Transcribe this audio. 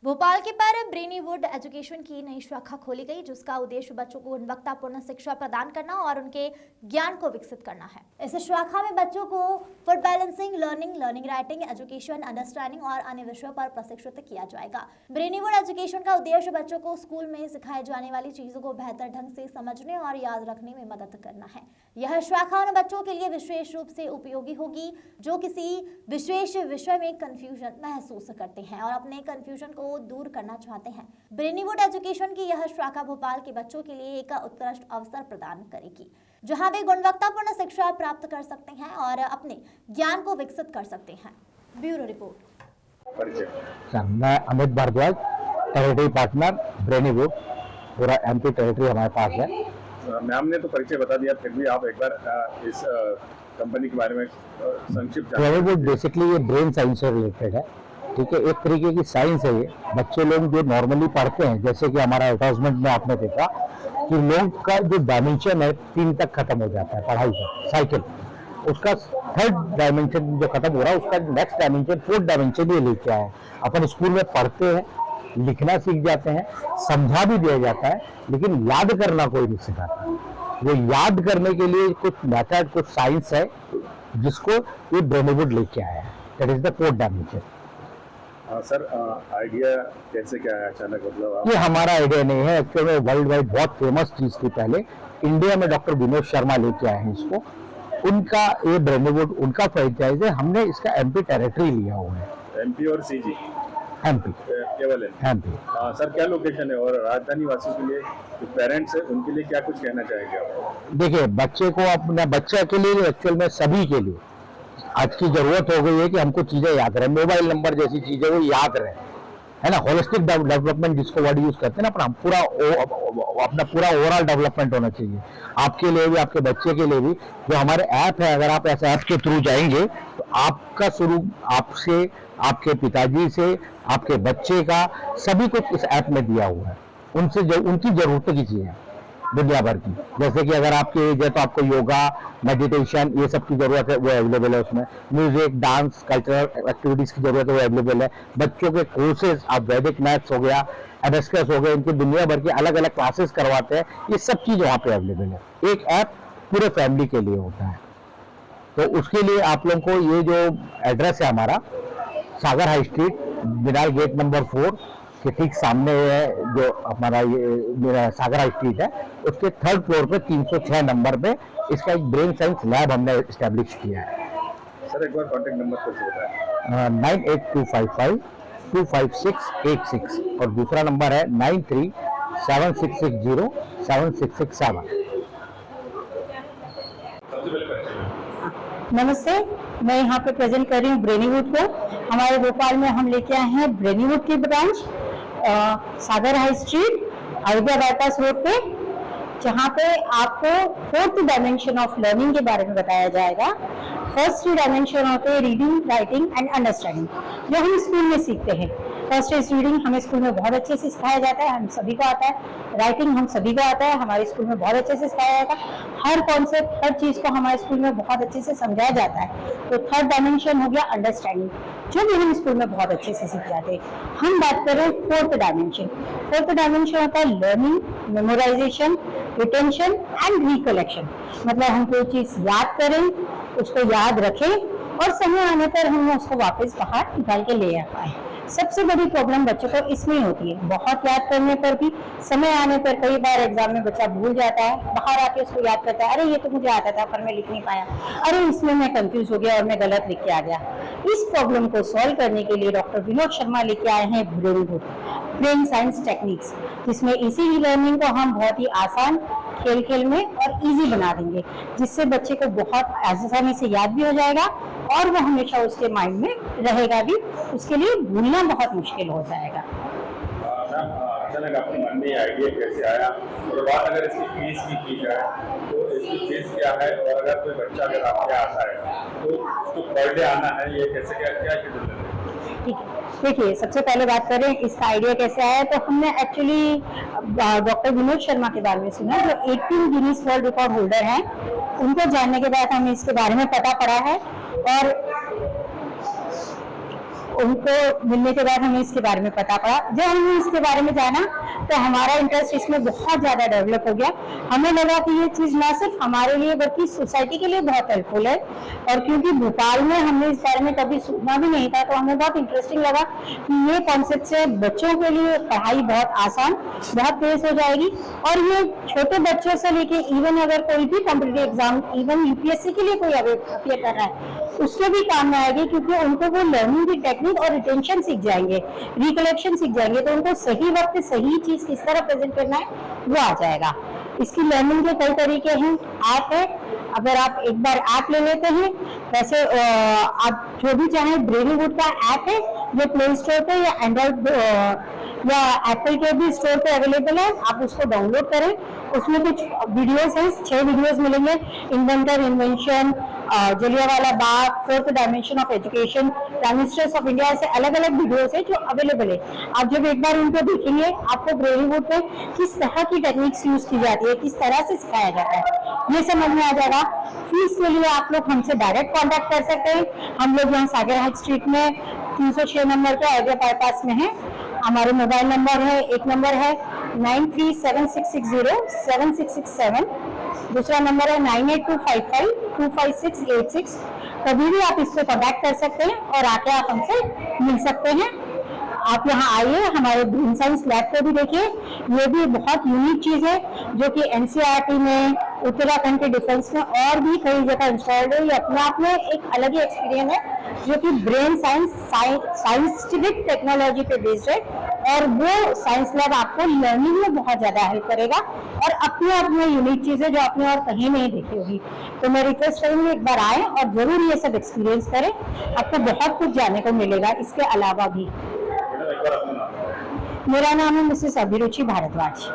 भोपाल के पर ब्रेनीवुड एजुकेशन की नई शाखा खोली गई, जिसका उद्देश्य बच्चों को गुणवत्तापूर्ण शिक्षा प्रदान करना और उनके ज्ञान को विकसित करना है। इस शाखा में बच्चों को food balancing, learning writing, education, understanding और अन्य विषयों पर प्रशिक्षित किया जाएगा। ब्रेनीवुड एजुकेशन का उद्देश्य बच्चों को स्कूल में सिखाई जाने वाली चीजों को बेहतर ढंग से समझने और याद रखने में मदद करना है। यह शाखा उन बच्चों के लिए विशेष रूप से उपयोगी होगी जो किसी विशेष विषय में कंफ्यूजन महसूस करते हैं और अपने कंफ्यूजन को दूर करना चाहते हैं। ब्रेनीवुड एजुकेशन की यह शाखा भोपाल के बच्चों के लिए एक उत्कृष्ट अवसर प्रदान करेगी, जहां वे गुणवत्तापूर्ण शिक्षा प्राप्त कर सकते हैं और अपने ज्ञान को विकसित कर सकते हैं। Bureau report. मैं Amit Bhardwaj, territory partner Brainywood. पूरा एमपी टेरिटरी हमारे पास है। मैम ने तो परिचय बता दिया, फिर भी आप एक बार इस कंपनी के बारे में संक्षिप्त। ब्रेनीवुड बेसिकली ये ब्रेन साइंस से रिलेटेड है, ठीक है। एक तरीके की साइंस है ये। बच्चे लोग जो नॉर्मली पढ़ते हैं, जैसे कि हमारा एडवर्टाइजमेंट में आपने देखा कि लोग का जो डायमेंशन है 3 तक खत्म हो जाता है पढ़ाई का साइकिल, उसका 3rd डायमेंशन जो खत्म हो रहा है, उसका नेक्स्ट डायमेंशन 4th डायमेंशन ये लेके आए। अपन स्कूल में पढ़ते हैं, लिखना सीख जाते हैं, समझा भी दिया जाता है, लेकिन याद करना कोई नहीं सिखाता। वो याद करने के लिए कुछ मेथड, कुछ साइंस है जिसको ये ब्रेनीवुड लेके आया है। That is the 4th dimension. Sir, idea कैसे क्या है अचानक? मतलब ये हमारा आइडिया नहीं है, एक्चुअल में वर्ल्ड वाइड बहुत फेमस चीज थी। पहले इंडिया में डॉक्टर विनोद शर्मा लेके आए हैं इसको। उनका ये ब्रेनीवुड उनका फ्रेंचाइज है। हमने इसका एमपी टेरिटरी लिया हुआ है। एमपी और सीजी? एमपी, केवल एमपी। सर, क्या लोकेशन है और राजधानी वासियों के लिए, जो पेरेंट्स है उनके लिए क्या कुछ कहना चाहेंगे आप? देखिए, बच्चे को अपना बच्चा के लिए, एक्चुअल में सभी के लिए आज की जरूरत हो गई है कि हमको चीजें याद रहे। मोबाइल नंबर जैसी चीजें वो याद रहे, है ना। होलिस्टिक डेवलपमेंट जिसको वर्ड यूज करते हैं ना, अपना पूरा ओवरऑल डेवलपमेंट होना चाहिए आपके लिए भी, आपके बच्चे के लिए भी। जो हमारे ऐप है, अगर आप ऐसे ऐप के थ्रू जाएंगे तो आपका शुरू आपसे, आपके पिताजी से, आपके बच्चे का, सभी कुछ इस ऐप में दिया हुआ है। उनसे उनकी जरूरतों की चीजें दुनिया भर की, जैसे कि अगर आपके एज है तो आपको योगा, मेडिटेशन, ये सब की जरूरत है, वो अवेलेबल है उसमें। म्यूजिक, डांस, कल्चरल एक्टिविटीज की जरूरत है, वो अवेलेबल है। बच्चों के कोर्सेज, आप वैदिक मैथ्स हो गया, एबेस्कस हो गए, इनकी दुनिया भर की अलग अलग क्लासेस करवाते हैं। ये सब चीज वहाँ पे अवेलेबल है। एक ऐप पूरे फैमिली के लिए होता है। तो उसके लिए आप लोगों को ये जो एड्रेस है हमारा, सागर high street, vinyl gate number 4 के ठीक सामने है, जो हमारा ये मेरा सागर हाई स्ट्रीट है, उसके 3rd फ्लोर पे 306 नंबर पे इसका एक ब्रेन साइंस लैब हमने एस्टेब्लिश किया है। सर, एक बार कॉन्टेक्ट नंबर फिर से बताएं। 9825525686 और दूसरा नंबर है 9376607667। नमस्ते, मैं यहाँ पे प्रेजेंट कर रही हूँ ब्रेनीवुड को। हमारे भोपाल में हम लेके आए हैं ब्रेनीवुड की branch, Sagar high street, Ayodhya bypass road पे, जहाँ पे आपको 4th डायमेंशन ऑफ लर्निंग के बारे में बताया जाएगा। फर्स्ट 3 डायमेंशन होते हैं रीडिंग, राइटिंग एंड अंडरस्टैंडिंग, जो हम स्कूल में सीखते हैं। फर्स्ट इज रीडिंग, हमें स्कूल में बहुत अच्छे से सिखाया जाता है, हम सभी को आता है। राइटिंग हम सभी को आता है, हमारे स्कूल में बहुत अच्छे से सिखाया जाता है। हर कॉन्सेप्ट, हर चीज को हमारे स्कूल में बहुत अच्छे से समझाया जाता है। तो 3rd डायमेंशन हो गया अंडरस्टैंडिंग, जो भी हम स्कूल में बहुत अच्छे से सीख जाते हैं। हम बात कर रहे हैं 4th डायमेंशन। 4th डायमेंशन होता है learning, memorisation, retention and recollection. मतलब हम कोई चीज याद करें, उसको याद रखें और समय आने पर हम उसको वापस बाहर निकाल के ले आ पाए। सबसे बड़ी प्रॉब्लम बच्चों को इसमें होती है। बहुत याद करने पर भी समय आने पर कई बार एग्जाम में बच्चा भूल जाता है, बाहर आके उसको याद करता है, अरे ये तो मुझे आता था पर मैं लिख नहीं पाया, अरे इसमें मैं कंफ्यूज हो गया और मैं गलत लिख के आ गया। इस प्रॉब्लम को सॉल्व करने के लिए डॉक्टर विनोद शर्मा लेके आए हैं ब्रेनीवुड ब्रेन साइंस टेक्निक्स, जिसमें इसी लर्निंग को हम बहुत ही आसान, खेल खेल में और इजी बना देंगे, जिससे बच्चे को बहुत आसानी से याद भी हो जाएगा और वो हमेशा उसके माइंड में रहेगा भी। उसके लिए भूलना बहुत मुश्किल हो जाएगा। अचानक आपके मन में आइडिया कैसे आया? और बात अगर इसकी फीस की जाए तो इसकी फीस क्या है? और अगर कोई बच्चा अगर आपके आता है तो उसको पर डे आना है, ये कैसे क्या शेड्यूल है? ठीक है, देखिए, सबसे पहले बात करें इसका आइडिया कैसे आया, तो हमने एक्चुअली डॉक्टर विनोद शर्मा के बारे में सुना, जो 18 गिनीज वर्ल्ड रिकॉर्ड होल्डर हैं। उनको जानने के बाद हमें इसके बारे में पता पड़ा है और उनको मिलने के बाद हमें इसके बारे में पता पड़ा। जब हमने इसके बारे में जाना तो हमारा इंटरेस्ट इसमें बहुत ज़्यादा डेवलप हो गया। हमें लगा कि ये चीज़ ना सिर्फ हमारे लिए बल्कि सोसाइटी के लिए बहुत हेल्पफुल है, और क्योंकि भोपाल में हमने इस बारे में कभी सुना भी नहीं था, तो हमें बहुत इंटरेस्टिंग लगा कि ये कॉन्सेप्ट से बच्चों के लिए पढ़ाई बहुत आसान, बहुत तेज हो जाएगी, और ये छोटे बच्चों से लेके इवन अगर कोई भी कॉम्पिटिटिव एग्जाम, इवन यूपीएससी के लिए कोई अपियर कर रहा है, उसके भी काम में आएगी, क्योंकि उनको वो लर्निंग की टेक्निक और रिटेंशन सीख जाएंगे, रिकलेक्शन सीख जाएंगे, तो उनको सही वक्त सही चीज किस तरह प्रेजेंट करना है वो आ जाएगा। इसकी लर्निंग के कई तरीके हैं। ऐप है, अगर आप एक बार ऐप ले लेते हैं, वैसे आप जो भी चाहें, ब्रेनीवुड का ऐप है, ये प्ले स्टोर पे या एंड्रॉइड या एप्पल के भी स्टोर पे अवेलेबल है, आप उसको डाउनलोड करें। उसमें कुछ वीडियोस हैं, 6 वीडियोस मिलेंगे, inventor, invention, Jallianwala Bagh, 4th dimension of education, prime ministers of India, ऐसे अलग अलग वीडियोस है जो अवेलेबल है। आप जब एक बार उनको देखेंगे, आपको ब्रेनीवुड पे किस तरह की टेक्निक्स यूज की जाती है, किस तरह से सिखाया जाता है, ये समझ में आ जाएगा। फीस के लिए आप लोग हमसे डायरेक्ट कॉन्टेक्ट कर सकते हैं। हम लोग यहाँ सागर हाइट स्ट्रीट में 306 नंबर के आइडिया बाईपास में है। हमारे मोबाइल नंबर है, एक नंबर है 9376607667, दूसरा नंबर है 9825525686। कभी भी आप इस पे कॉन्टैक्ट कर सकते हैं और आके आप हमसे मिल सकते हैं। आप यहाँ आइए, हमारे ब्रेन साइंस लैब को भी देखिए। ये भी बहुत यूनिक चीज़ है जो कि एनसीईआरटी में, उत्तराखंड के डिफेंस में और भी कई जगह इंस्टॉल्ड है। ये अपने आप में एक अलग ही एक्सपीरियंस है जो कि ब्रेन साइंटिफिक टेक्नोलॉजी पे बेस्ड है, और वो साइंस लैब आपको लर्निंग में बहुत ज़्यादा हेल्प करेगा, और अपने आप में यूनिक चीज़ें जो आपने और कहीं नहीं देखी होगी। तो मैं रिक्वेस्ट करूँगी एक बार आएँ और ज़रूर ये सब एक्सपीरियंस करें, आपको बहुत कुछ जानने को मिलेगा इसके अलावा भी। मेरा नाम है मिसेस अभिरुचि भारद्वाज।